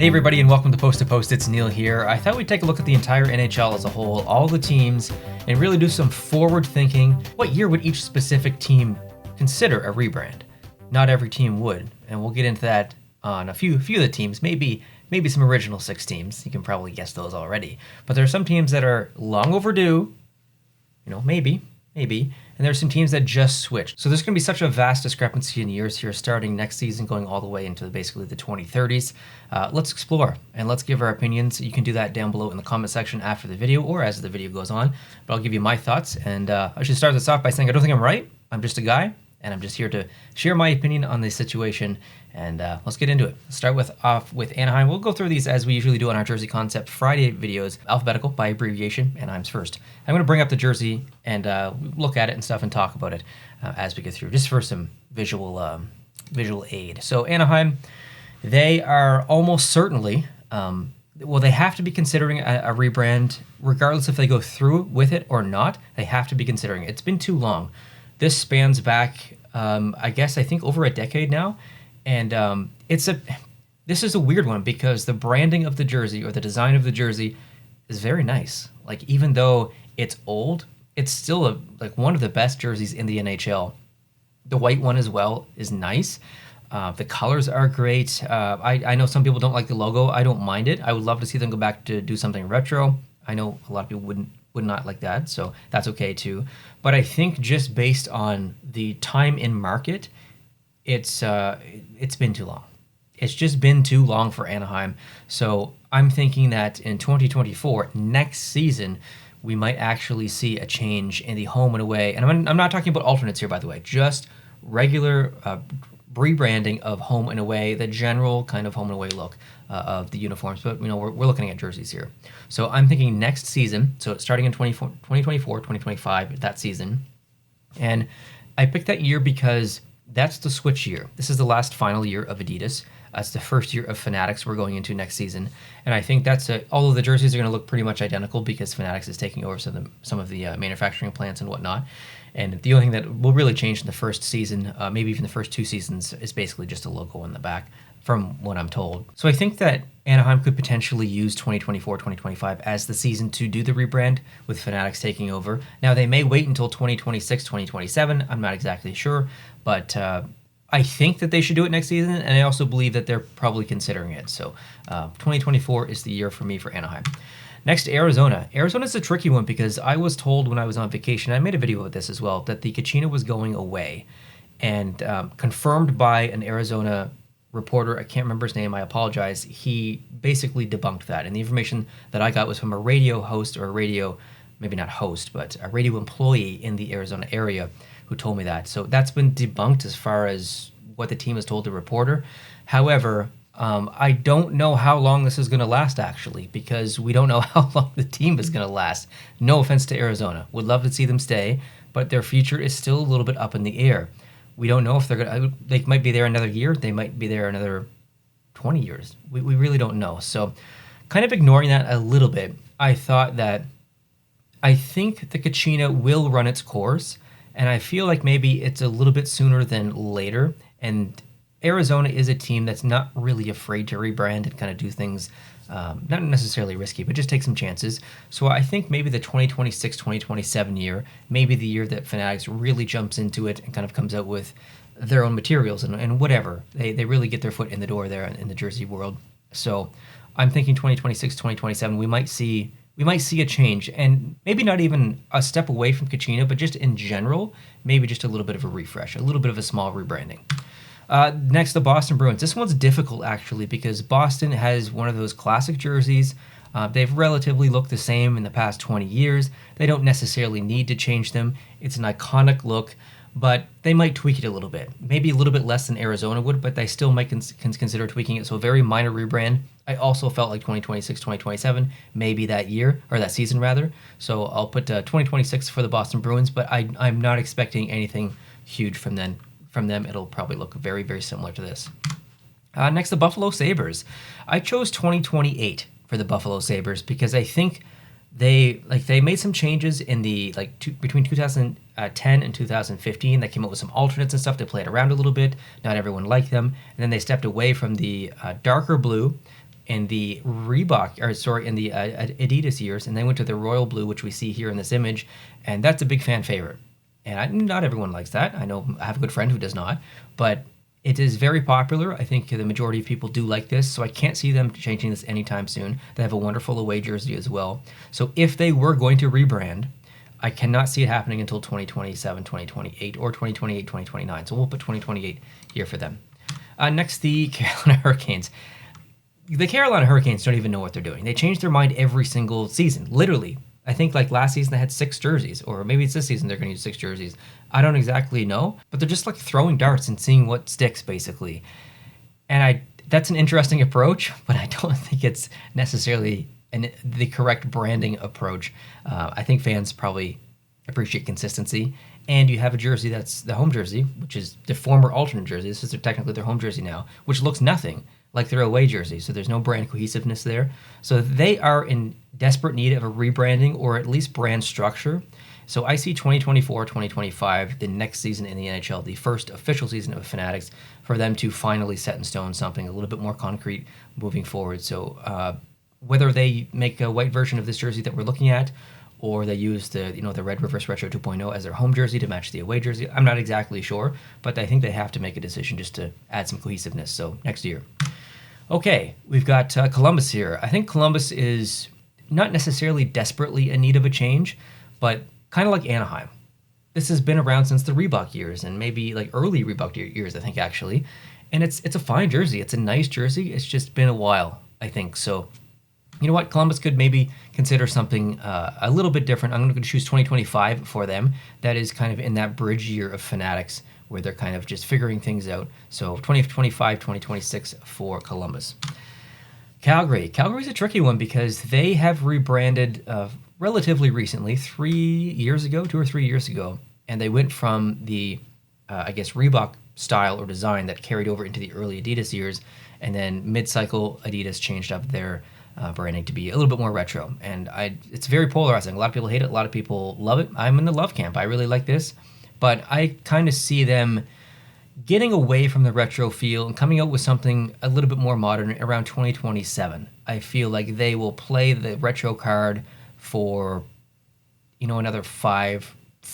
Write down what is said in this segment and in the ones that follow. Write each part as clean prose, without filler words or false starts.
Hey everybody and welcome to Post to Post, it's Neil here. I thought we'd take a look at the entire NHL as a whole, all the teams, and really do some forward thinking. What year would each specific team consider a rebrand? Not every team would, and we'll get into that on a few of the teams, maybe some original six teams. You can probably guess those already. But there are some teams that are long overdue, maybe, and there's some teams that just switched. So there's going to be such a vast discrepancy in years here, starting next season, going all the way into basically the 2030s. Let's explore and let's give our opinions. You can do that down below in the comment section after the video or as the video goes on. But I'll give you my thoughts. And I should start this off by saying I don't think I'm right. I'm just a guy, and I'm just here to share my opinion on the situation. And let's get into it. Let's start off with Anaheim. We'll go through these as we usually do on our Jersey Concept Friday videos, alphabetical by abbreviation. Anaheim's first. I'm going to bring up the jersey and look at it and stuff and talk about it as we get through, just for some visual aid. So Anaheim, they are almost certainly, they have to be considering a rebrand, regardless if they go through with it or not. They have to be considering it. It's been too long. This spans back, I think over a decade now. And this is a weird one because the branding of the jersey or the design of the jersey is very nice. Like, even though it's old, it's still one of the best jerseys in the NHL. The white one as well is nice. The colors are great. I know some people don't like the logo. I don't mind it. I would love to see them go back to do something retro. I know a lot of people would not like that, so that's okay too. But I think just based on the time in market, it's been too long. It's just been too long for Anaheim. So I'm thinking that in 2024, next season, we might actually see a change in the home and away. And I'm not talking about alternates here, by the way, just regular rebranding of home and away, the general kind of home and away look of the uniforms. But we're looking at jerseys here. So I'm thinking next season, so starting in 2024, 2025, that season. And I picked that year because that's the switch year. This is the last final year of Adidas. It's the first year of Fanatics we're going into next season. And I think although the jerseys are going to look pretty much identical because Fanatics is taking over some of the manufacturing plants and whatnot. And the only thing that will really change in the first season, maybe even the first two seasons, is basically just a logo on the back, from what I'm told. So I think that Anaheim could potentially use 2024, 2025 as the season to do the rebrand, with Fanatics taking over. Now, they may wait until 2026, 2027. I'm not exactly sure, but I think that they should do it next season, and I also believe that they're probably considering it. So 2024 is the year for me for Anaheim. Next, Arizona. Arizona's a tricky one because I was told when I was on vacation, I made a video of this as well, that the Kachina was going away, and confirmed by an Arizona reporter. I can't remember his name, I apologize. He basically debunked that, and the information that I got was from a radio host, or maybe not host, but a radio employee in the Arizona area who told me that. So that's been debunked as far as what the team has told the reporter. However, I don't know how long this is going to last, actually, because we don't know how long the team is going to last. No offense to Arizona. Would love to see them stay, but their future is still a little bit up in the air. We don't know if they might be there another year. They might be there another 20 years. We really don't know. So kind of ignoring that a little bit, I think the Kachina will run its course, and I feel like maybe it's a little bit sooner than later. And Arizona is a team that's not really afraid to rebrand and kind of do things, not necessarily risky, but just take some chances. So I think maybe the 2026, 2027 year, maybe the year that Fanatics really jumps into it and kind of comes out with their own materials and whatever. They really get their foot in the door there in the jersey world. So I'm thinking 2026, 2027, we might see a change, and maybe not even a step away from Kachina, but just in general, maybe just a little bit of a refresh, a little bit of a small rebranding. Next, the Boston Bruins. This one's difficult, actually, because Boston has one of those classic jerseys. They've relatively looked the same in the past 20 years. They don't necessarily need to change them. It's an iconic look, but they might tweak it a little bit. Maybe a little bit less than Arizona would, but they still might consider tweaking it. So a very minor rebrand. I also felt like 2026, 2027, maybe that year, or that season rather. So I'll put 2026 for the Boston Bruins, but I'm not expecting anything huge from them. It'll probably look very, very similar to this. Next, the Buffalo Sabres. I chose 2028 for the Buffalo Sabres because I think they made some changes in the between 2010 and 2015. They came up with some alternates and stuff to play it around a little bit. Not everyone liked them, and then they stepped away from the darker blue in the Adidas years, and they went to the royal blue, which we see here in this image, and that's a big fan favorite. And not everyone likes that. I know I have a good friend who does not, but it is very popular. I think the majority of people do like this, so I can't see them changing this anytime soon. They have a wonderful away jersey as well. So if they were going to rebrand, I cannot see it happening until 2027, 2028, or 2028, 2029. So we'll put 2028 here for them. Next, the Carolina Hurricanes. The Carolina Hurricanes don't even know what they're doing. They change their mind every single season, literally. I think like last season they had 6 jerseys, or maybe it's this season they're going to use 6 jerseys. I don't exactly know, but they're just like throwing darts and seeing what sticks, basically. And that's an interesting approach, but I don't think it's necessarily the correct branding approach. I think fans probably appreciate consistency, and you have a jersey that's the home jersey, which is the former alternate jersey. This is technically their home jersey now, which looks nothing like their away jersey, so there's no brand cohesiveness there. So they are in desperate need of a rebranding or at least brand structure. So I see 2024, 2025, the next season in the NHL, the first official season of Fanatics, for them to finally set in stone something a little bit more concrete moving forward. So whether they make a white version of this jersey that we're looking at, or they use the Red Reverse Retro 2.0 as their home jersey to match the away jersey, I'm not exactly sure, but I think they have to make a decision just to add some cohesiveness. So next year. Okay, we've got Columbus here. I think Columbus is not necessarily desperately in need of a change, but kind of like Anaheim. This has been around since the Reebok years, and maybe like early Reebok years, I think, actually. And it's a fine jersey. It's a nice jersey. It's just been a while, I think. So, you know what? Columbus could maybe consider something a little bit different. I'm going to choose 2025 for them. That is kind of in that bridge year of Fanatics, where they're kind of just figuring things out. So 2025, 2026 for Columbus. Calgary. Calgary's a tricky one because they have rebranded relatively recently, 2 or 3 years ago, and they went from the, Reebok style or design that carried over into the early Adidas years, and then mid-cycle Adidas changed up their branding to be a little bit more retro. And it's very polarizing. A lot of people hate it. A lot of people love it. I'm in the love camp. I really like this. But I kind of see them getting away from the retro feel and coming out with something a little bit more modern around 2027. I feel like they will play the retro card for, another 4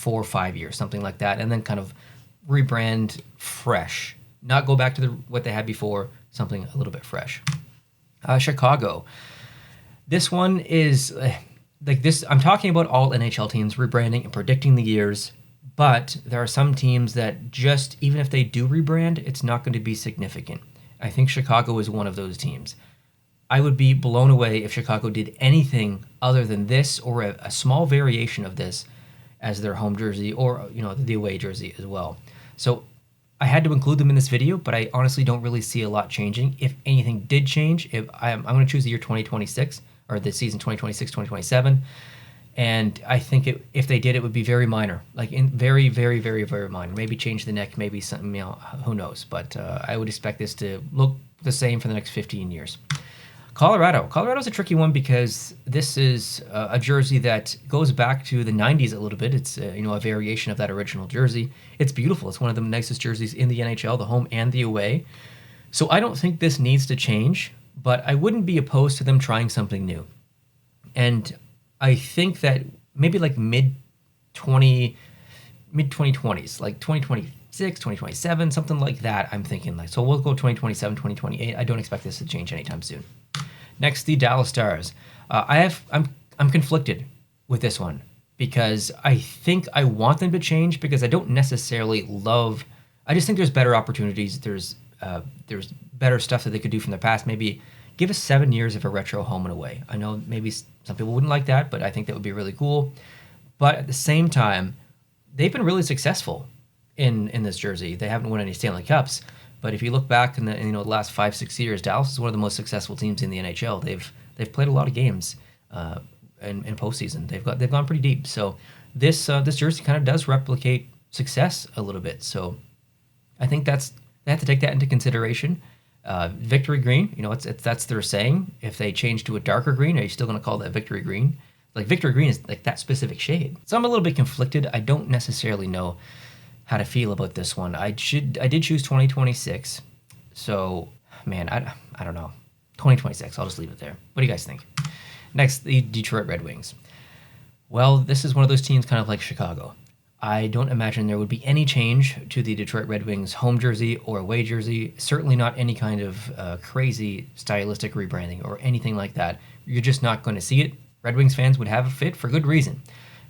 or 5 years, something like that, and then kind of rebrand fresh. Not go back to what they had before, something a little bit fresh. Chicago. This one is like this. I'm talking about all NHL teams rebranding and predicting the years. But there are some teams that just, even if they do rebrand, it's not going to be significant. I think Chicago is one of those teams. I would be blown away if Chicago did anything other than this or a small variation of this as their home jersey or, the away jersey as well. So I had to include them in this video, but I honestly don't really see a lot changing. If anything did change, I'm going to choose the year 2026 or the season 2026, 2027. And I think if they did, it would be very minor, like in very, very, very, very minor. Maybe change the neck, maybe something, who knows. But I would expect this to look the same for the next 15 years. Colorado. Colorado's a tricky one because this is a jersey that goes back to the 90s a little bit. It's a variation of that original jersey. It's beautiful. It's one of the nicest jerseys in the NHL, the home and the away. So I don't think this needs to change, but I wouldn't be opposed to them trying something new. And I think that maybe like mid 2020s, like 2026, 2027, something like that. I'm thinking so we'll go 2027, 2028. I don't expect this to change anytime soon. Next, the Dallas Stars. I'm conflicted with this one because I think I want them to change because I don't necessarily love. I just think there's better opportunities. There's better stuff that they could do from the past. Maybe give us 7 years of a retro home and away. I know maybe some people wouldn't like that, but I think that would be really cool. But at the same time, they've been really successful in this jersey. They haven't won any Stanley Cups, but if you look back in the last 5-6 years, Dallas is one of the most successful teams in the NHL. They've played a lot of games in postseason. They've gone pretty deep. So this jersey kind of does replicate success a little bit. So I think they have to take that into consideration. Victory green, that's their saying. If they change to a darker green, are you still going to call that victory green? Like victory green is like that specific shade. So I'm a little bit conflicted. I don't necessarily know how to feel about this one. I did choose 2026. So man, I don't know. 2026. I'll just leave it there. What do you guys think? Next, the Detroit Red Wings. Well, this is one of those teams kind of like Chicago. I don't imagine there would be any change to the Detroit Red Wings home jersey or away jersey. Certainly not any kind of crazy stylistic rebranding or anything like that. You're just not going to see it. Red Wings fans would have a fit for good reason.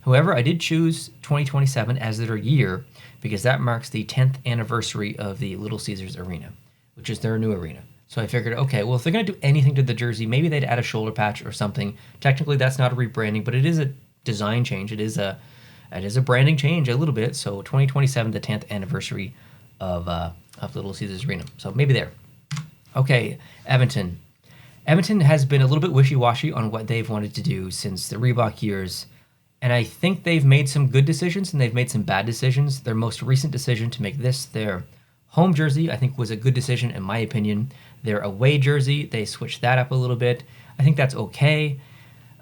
However, I did choose 2027 as their year because that marks the 10th anniversary of the Little Caesars Arena, which is their new arena. So I figured, okay, well, if they're going to do anything to the jersey, maybe they'd add a shoulder patch or something. Technically, that's not a rebranding, but it is a design change. It is a branding change a little bit. So 2027, the 10th anniversary of Little Caesars Arena. So maybe there. Okay, Edmonton. Edmonton has been a little bit wishy-washy on what they've wanted to do since the Reebok years. And I think they've made some good decisions and they've made some bad decisions. Their most recent decision to make this their home jersey, I think, was a good decision in my opinion. Their away jersey, they switched that up a little bit. I think that's okay.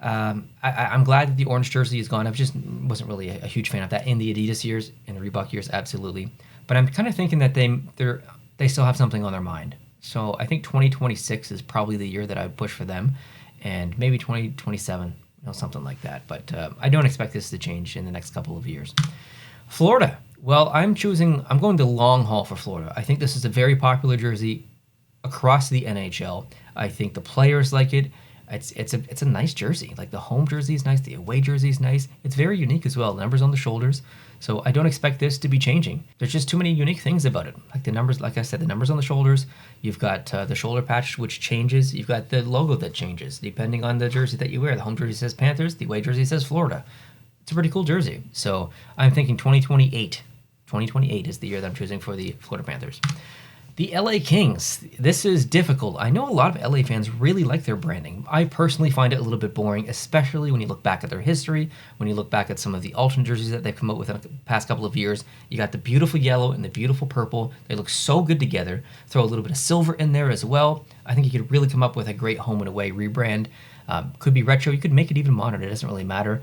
I'm glad that the orange jersey is gone. I just wasn't really a huge fan of that in the Adidas years, in the Reebok years, absolutely. But I'm kind of thinking that they still have something on their mind. So I think 2026 is probably the year that I would push for them, and maybe 2027. Something like that. But I don't expect this to change in the next couple of years. Florida. Well, I'm going the long haul for Florida. I think this is a very popular jersey across the NHL. I think the players like it. It's a nice jersey. Like the home jersey is nice. The away jersey is nice. It's very unique as well. Numbers on the shoulders. So I don't expect this to be changing. There's just too many unique things about it. Like the numbers, like I said, the numbers on the shoulders. You've got the shoulder patch, which changes. You've got the logo that changes depending on the jersey that you wear. The home jersey says Panthers. The away jersey says Florida. It's a pretty cool jersey. So I'm thinking 2028. 2028 is the year that I'm choosing for the Florida Panthers. The LA Kings. This is difficult. I know a lot of LA fans really like their branding. I personally find it a little bit boring, especially when you look back at their history, when you look back at some of the alternate jerseys that they've come up with in the past couple of years. You got the beautiful yellow and the beautiful purple. They look so good together. Throw a little bit of silver in there as well. I think you could really come up with a great home and away rebrand. Could be retro. You could make it even modern. It doesn't really matter.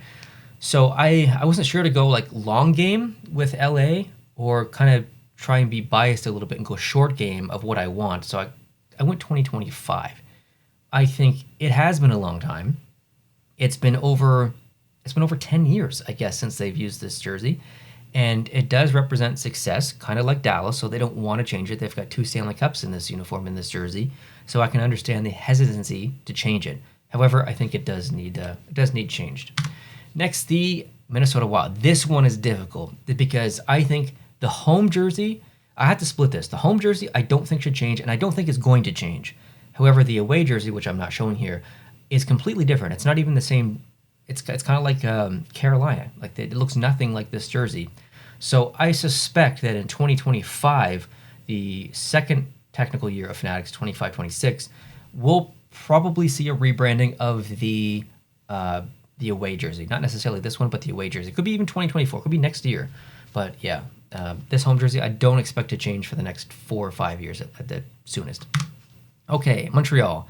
So I wasn't sure to go like long game with LA or kind of try and be biased a little bit and go short game of what I want. So I went 2025. I think it has been a long time. It's been over 10 years, I guess, since they've used this jersey. And it does represent success, kind of like Dallas, so they don't want to change it. They've got 2 Stanley Cups in this uniform, in this jersey. So I can understand the hesitancy to change it. However, I think it does need changed. Next, the Minnesota Wild. This one is difficult because I think the home jersey, I had to split this. The home jersey, I don't think should change, and I don't think is going to change. However, the away jersey, which I'm not showing here, is completely different. It's not even the same. It's kind of like Carolina. Like it looks nothing like this jersey. So I suspect that in 2025, the second technical year of Fanatics, 25-26, we'll probably see a rebranding of the away jersey. Not necessarily this one, but the away jersey. It could be even 2024. It could be next year. But yeah. This home jersey, I don't expect to change for the next 4 or 5 years at the soonest. Okay, Montreal.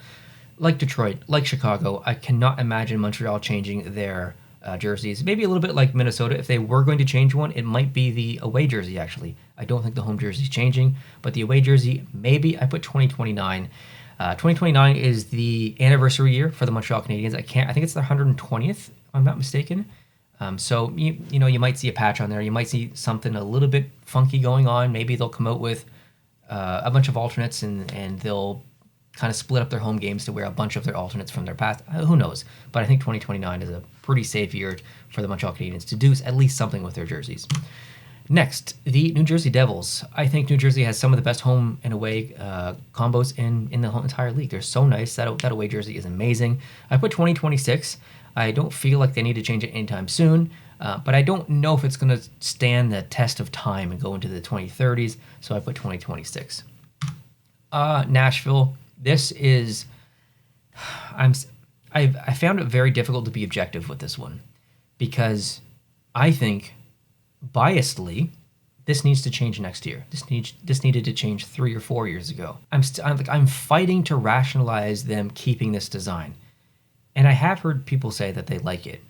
Like Detroit, like Chicago, I cannot imagine Montreal changing their jerseys. Maybe a little bit like Minnesota. If they were going to change one, it might be the away jersey, actually. I don't think the home jersey is changing, but the away jersey, maybe I put 2029. 2029 is the anniversary year for the Montreal Canadiens. I think it's their 120th, if I'm not mistaken. So you might see a patch on there. You might see something a little bit funky going on. Maybe they'll come out with a bunch of alternates and they'll kind of split up their home games to wear a bunch of their alternates from their past. Who knows? But I think 2029 is a pretty safe year for the Montreal Canadiens to do at least something with their jerseys. Next, the New Jersey Devils. I think New Jersey has some of the best home and away combos in the whole entire league. They're so nice. That away jersey is amazing. I put 2026. I don't feel like they need to change it anytime soon, but I don't know if it's going to stand the test of time and go into the 2030s, so I put 2026. Nashville, this is... I found it very difficult to be objective with this one, because I think, biasedly, this needs to change next year. This needed to change 3 or 4 years ago. I'm fighting to rationalize them keeping this design. And I have heard people say that they like it.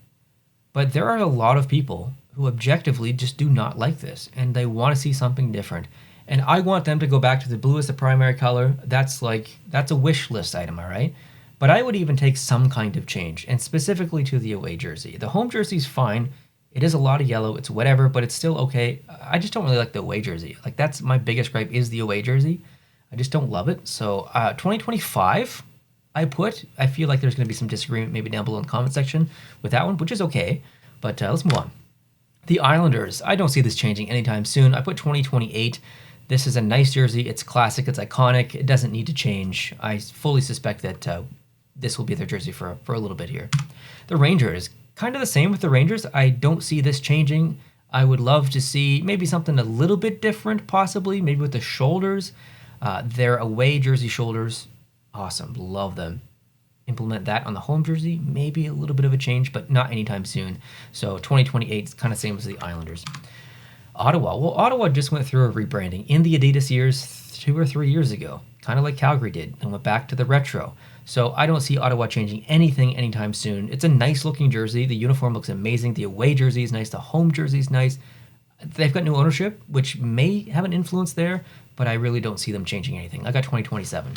But there are a lot of people who objectively just do not like this, and they want to see something different. And I want them to go back to the blue as the primary color. That's a wish list item, all right? But I would even take some kind of change, and specifically to the away jersey. The home jersey's fine. It is a lot of yellow. It's whatever, but it's still okay. I just don't really like the away jersey. Like, that's my biggest gripe, is the away jersey. I just don't love it. So 2025, I feel like there's going to be some disagreement maybe down below in the comment section with that one, which is okay. But let's move on. The Islanders, I don't see this changing anytime soon. I put 2028. This is a nice jersey. It's classic. It's iconic. It doesn't need to change. I fully suspect that this will be their jersey for a little bit here. The Rangers, kind of the same with the Rangers. I don't see this changing. I would love to see maybe something a little bit different, possibly, maybe with the shoulders. Their away jersey shoulders, awesome. Love them. Implement that on the home jersey, maybe a little bit of a change, but not anytime soon. So 2028 is kind of same as the Islanders. Ottawa. Well, Ottawa just went through a rebranding in the Adidas years 2 or 3 years ago, kind of like Calgary did, and went back to the retro. So I don't see Ottawa changing anything anytime soon. It's a nice looking jersey. The uniform looks amazing. The away jersey is nice. The home jersey is nice. They've got new ownership, which may have an influence there, but I really don't see them changing anything. I got 2027.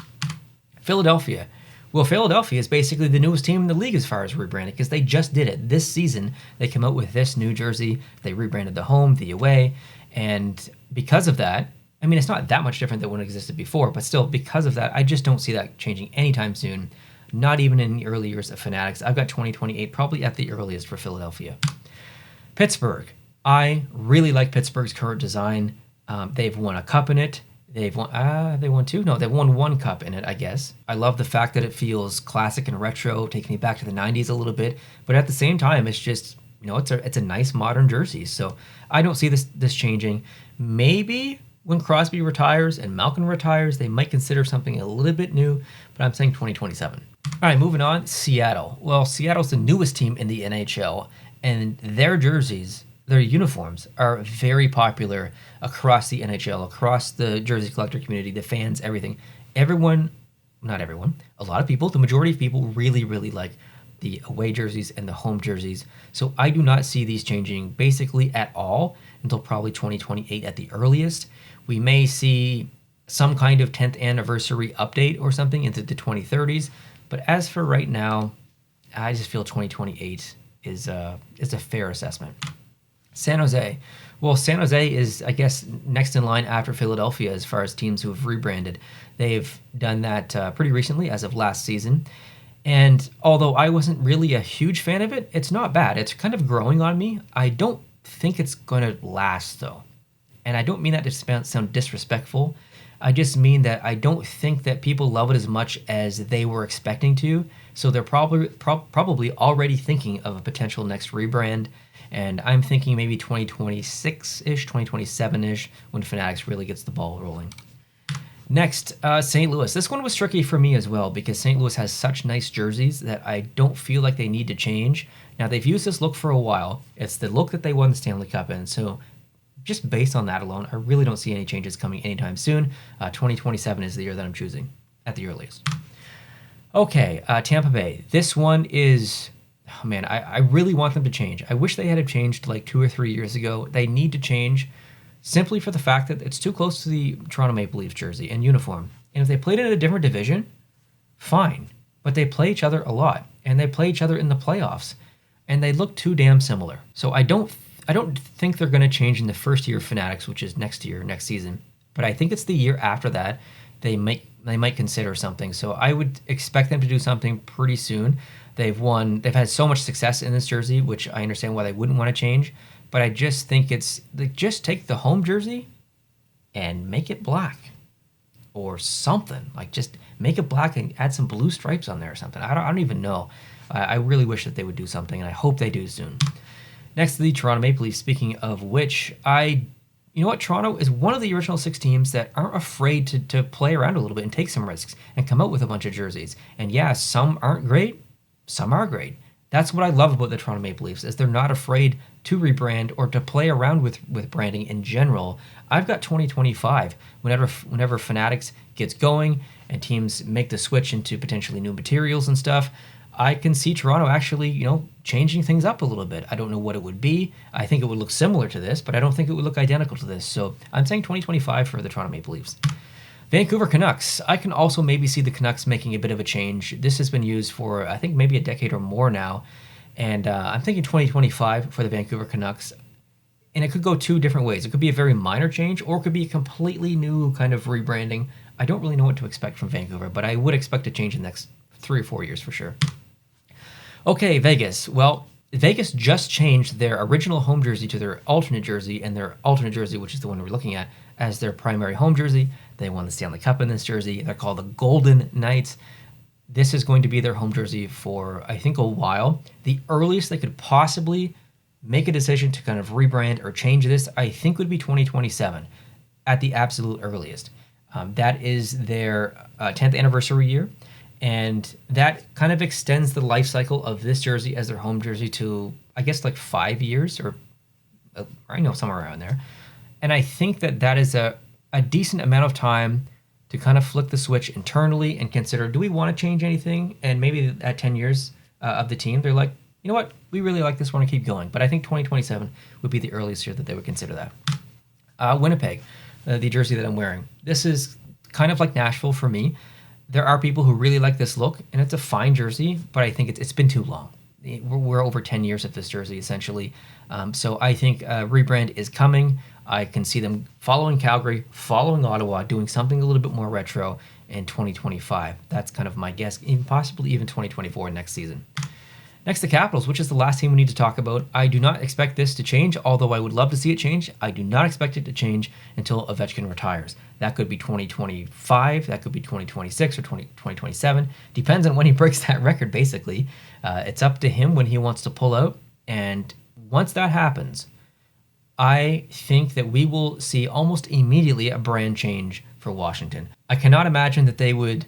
Philadelphia. Well, Philadelphia is basically the newest team in the league as far as rebranding, because they just did it. This season, they came out with this new jersey. They rebranded the home, the away, and because of that, I mean, it's not that much different than what existed before, but still, because of that, I just don't see that changing anytime soon, not even in the early years of Fanatics. I've got 2028 probably at the earliest for Philadelphia. Pittsburgh. I really like Pittsburgh's current design. They've won a cup in it. They won two? No, they won one cup in it, I guess. I love the fact that it feels classic and retro, taking me back to the 90s a little bit. But at the same time, it's just, it's a nice modern jersey. So I don't see this changing. Maybe when Crosby retires and Malkin retires, they might consider something a little bit new, but I'm saying 2027. All right, moving on, Seattle. Well, Seattle's the newest team in the NHL, and their jerseys, their uniforms are very popular across the NHL, across the jersey collector community, the fans, everything. Not everyone, a lot of people, the majority of people really, really like the away jerseys and the home jerseys. So I do not see these changing basically at all until probably 2028 at the earliest. We may see some kind of 10th anniversary update or something into the 2030s. But as for right now, I just feel 2028 is a fair assessment. San Jose. Well, San Jose is, I guess, next in line after Philadelphia as far as teams who have rebranded. They've done that pretty recently as of last season. And although I wasn't really a huge fan of it, it's not bad. It's kind of growing on me. I don't think it's going to last, though. And I don't mean that to sound disrespectful. I just mean that I don't think that people love it as much as they were expecting to. So they're probably already thinking of a potential next rebrand. And I'm thinking maybe 2026-ish, 2027-ish, when Fanatics really gets the ball rolling. Next, St. Louis. This one was tricky for me as well because St. Louis has such nice jerseys that I don't feel like they need to change. Now, they've used this look for a while. It's the look that they won the Stanley Cup in. So just based on that alone, I really don't see any changes coming anytime soon. 2027 is the year that I'm choosing at the earliest. Okay, Tampa Bay. This one is... Oh man, I really want them to change. I wish they had changed like 2 or 3 years ago. They need to change simply for the fact that it's too close to the Toronto Maple Leafs jersey and uniform. And if they played in a different division, fine. But they play each other a lot, and they play each other in the playoffs, and they look too damn similar. So I don't think they're going to change in the first year of Fanatics, which is next season. But I think it's the year after that they might consider something. So I would expect them to do something pretty soon. They've had so much success in this jersey, which I understand why they wouldn't want to change. But I just think it's like, just take the home jersey and make it black or something. Like, just make it black and add some blue stripes on there or something. I don't even know. I really wish that they would do something, and I hope they do soon. Next to the Toronto Maple Leafs, speaking of which, you know what? Toronto is one of the original 6 teams that aren't afraid to play around a little bit and take some risks and come out with a bunch of jerseys. And yeah, some aren't great. Some are great. That's what I love about the Toronto Maple Leafs, is they're not afraid to rebrand or to play around with branding in general. I've got 2025. Whenever Fanatics gets going and teams make the switch into potentially new materials and stuff, I can see Toronto actually, changing things up a little bit. I don't know what it would be. I think it would look similar to this, but I don't think it would look identical to this. So I'm saying 2025 for the Toronto Maple Leafs. Vancouver Canucks. I can also maybe see the Canucks making a bit of a change. This has been used for, I think, maybe a decade or more now. And I'm thinking 2025 for the Vancouver Canucks. And it could go two different ways. It could be a very minor change, or it could be a completely new kind of rebranding. I don't really know what to expect from Vancouver, but I would expect a change in the next 3 or 4 years for sure. Okay, Vegas. Well, Vegas just changed their original home jersey to their alternate jersey, and their alternate jersey, which is the one we're looking at, as their primary home jersey. They won the Stanley Cup in this jersey. They're called the Golden Knights. This is going to be their home jersey for, I think, a while. The earliest they could possibly make a decision to kind of rebrand or change this, I think, would be 2027 at the absolute earliest. That is their 10th anniversary year, and that kind of extends the life cycle of this jersey as their home jersey to, I guess, like 5 years, or I know somewhere around there. And I think that is a decent amount of time to kind of flick the switch internally and consider, do we want to change anything? And maybe at 10 years of the team, they're like, you know what, we really like this, want to keep going. But I think 2027 would be the earliest year that they would consider that. Winnipeg, the jersey that I'm wearing. This is kind of like Nashville for me. There are people who really like this look, and it's a fine jersey, but I think it's been too long. We're over 10 years of this jersey, essentially. So I think a rebrand is coming. I can see them following Calgary, following Ottawa, doing something a little bit more retro in 2025. That's kind of my guess, possibly even 2024 next season. Next, the Capitals, which is the last team we need to talk about. I do not expect this to change, although I would love to see it change. I do not expect it to change until Ovechkin retires. That could be 2025, that could be 2026 or 2027. Depends on when he breaks that record, basically. It's up to him when he wants to pull out. And once that happens, I think that we will see almost immediately a brand change for Washington. I cannot imagine that they would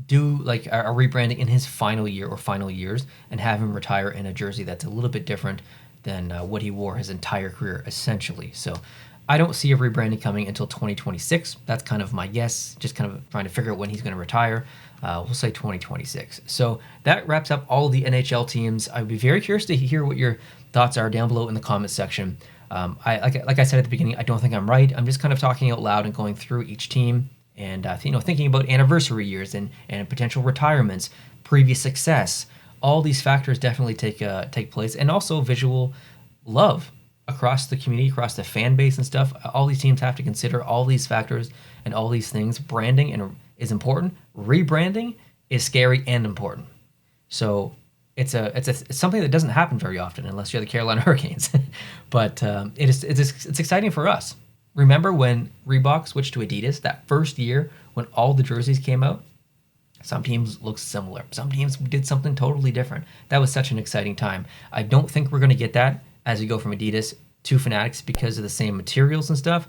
do like a rebranding in his final year or final years and have him retire in a jersey that's a little bit different than what he wore his entire career, essentially. So I don't see a rebranding coming until 2026. That's kind of my guess, just kind of trying to figure out when he's going to retire. We'll say 2026. So that wraps up all the NHL teams. I'd be very curious to hear what your thoughts are down below in the comment section. Like I said at the beginning, I don't think I'm right. I'm just kind of talking out loud and going through each team and thinking about anniversary years and potential retirements, previous success. All these factors definitely take place, and also visual love across the community, across the fan base and stuff. All these teams have to consider all these factors and all these things. Branding is important. Rebranding is scary and important. So it's something that doesn't happen very often unless you're the Carolina Hurricanes. But it's exciting for us. Remember when Reebok switched to Adidas that first year when all the jerseys came out? Some teams looked similar. Some teams did something totally different. That was such an exciting time. I don't think we're going to get that as we go from Adidas to Fanatics because of the same materials and stuff.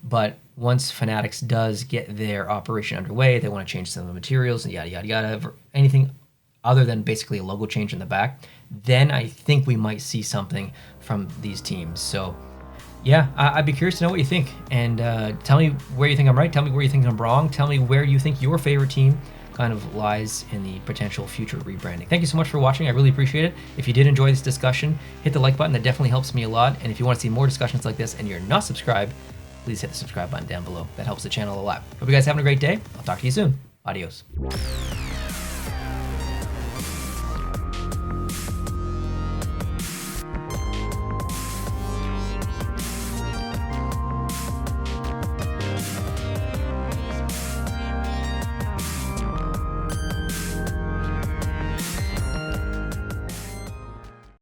But once Fanatics does get their operation underway, they want to change some of the materials and yada, yada, yada, anything other than basically a logo change in the back, then I think we might see something from these teams. So yeah, I'd be curious to know what you think. And tell me where you think I'm right. Tell me where you think I'm wrong. Tell me where you think your favorite team kind of lies in the potential future rebranding. Thank you so much for watching. I really appreciate it. If you did enjoy this discussion, hit the like button. That definitely helps me a lot. And if you want to see more discussions like this and you're not subscribed, please hit the subscribe button down below. That helps the channel a lot. Hope you guys are having a great day. I'll talk to you soon. Adios.